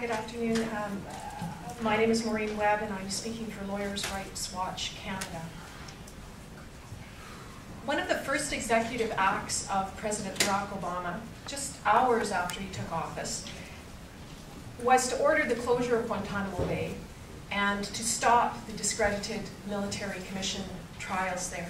good afternoon. My name is Maureen Webb, and I'm speaking for Lawyers' Rights Watch Canada. One of the first executive acts of President Barack Obama, just hours after he took office, was to order the closure of Guantanamo Bay and to stop the discredited military commission trials there.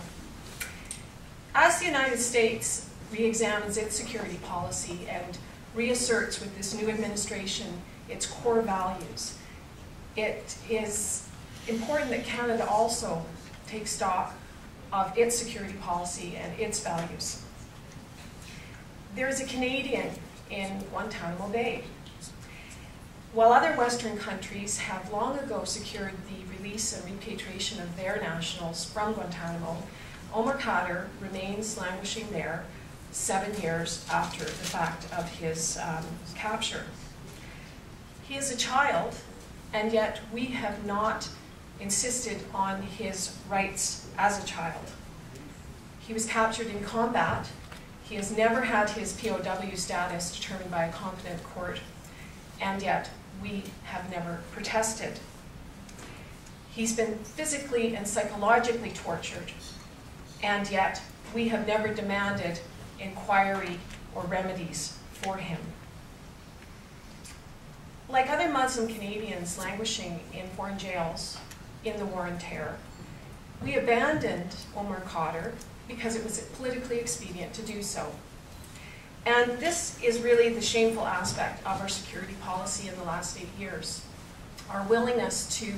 As the United States re-examines its security policy and reasserts with this new administration its core values, it is important that Canada also take stock of its security policy and its values. There is a Canadian in Guantanamo Bay. While other Western countries have long ago secured the release and repatriation of their nationals from Guantanamo, Omar Khadr remains languishing there 7 years after the fact of his capture. He is a child, and yet we have not insisted on his rights as a child. He was captured in combat. He has never had his POW status determined by a competent court, and yet we have never protested. He's been physically and psychologically tortured, and yet we have never demanded inquiry or remedies for him. Like other Muslim Canadians languishing in foreign jails in the War on Terror, we abandoned Omar Khadr because it was politically expedient to do so. And this is really the shameful aspect of our security policy in the last 8 years. Our willingness to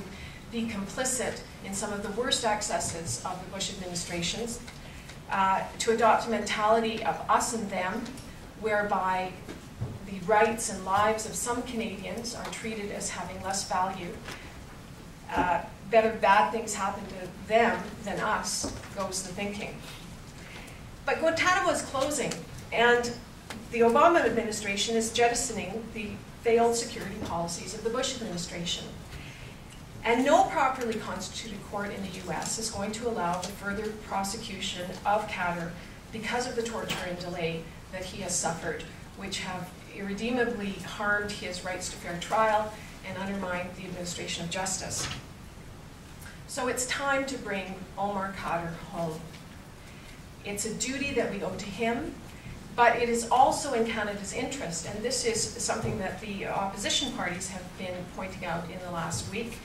be complicit in some of the worst excesses of the Bush administrations, to adopt a mentality of us and them, whereby the rights and lives of some Canadians are treated as having less value. Better bad things happen to them than us, goes the thinking. But Guantanamo is closing, and the Obama administration is jettisoning the failed security policies of the Bush administration. And no properly constituted court in the US is going to allow the further prosecution of Khadr because of the torture and delay that he has suffered, which have irredeemably harmed his rights to fair trial and undermined the administration of justice. So it's time to bring Omar Khadr home. It's a duty that we owe to him, but it is also in Canada's interest, and this is something that the opposition parties have been pointing out in the last week.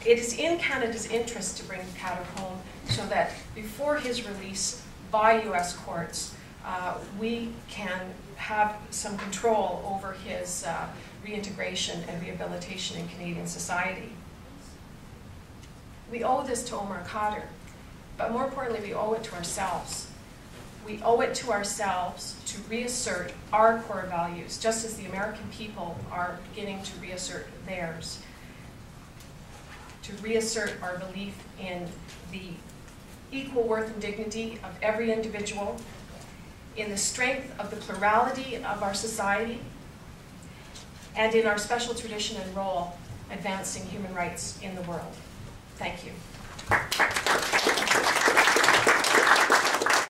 It is in Canada's interest to bring Khadr home so that before his release by US courts, we can have some control over his reintegration and rehabilitation in Canadian society. We owe this to Omar Khadr, but more importantly, we owe it to ourselves. We owe it to ourselves to reassert our core values, just as the American people are beginning to reassert theirs. To reassert our belief in the equal worth and dignity of every individual, in the strength of the plurality of our society, and in our special tradition and role advancing human rights in the world. Thank you.